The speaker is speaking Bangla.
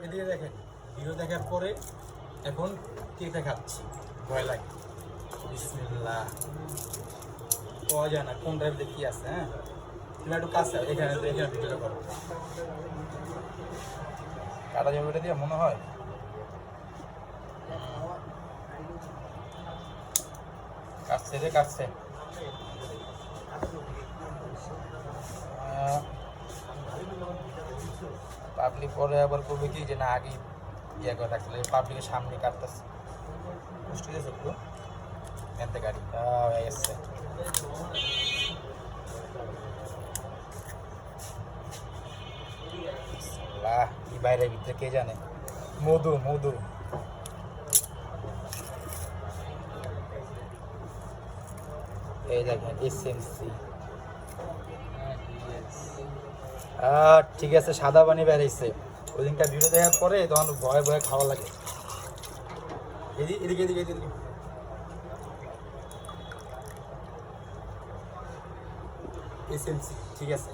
এদিকে দেখেন, ভিডিও দেখার পরে এখন কেকটা খাচ্ছি, ভয় লাগে। বিসমিল্লাহ, পাওয়া যায় না কোন ড্রাইভে কি আছে। হ্যাঁ, তুমি একটু কাছে এখানে এখানে ভিডিওটা করো, কাটা যাবে এটা দিয়ে মনে হয়। কাটছে রে কাটছে। পাবলিক পরে আবার করবে কি যে না আগে ইয়ে করে রাখছিল, পাবলিকের সামনে কাটতেছে। বুঝতে গেছে একটু এনতে গাড়ি হয়ে গেছে। কি বাইরের ভিতরে কে জানে। মধু মধু এই দেখেন এসএমসি। ঠিক আছে, সাদা পানি বেড়াইছে। ওই দিনটা ভিডিও দেখার পরে তখন ভয়ে ভয়ে খাওয়া লাগে। এদিকে এদিকে এদিকে এদিকে এসএমসি, ঠিক আছে।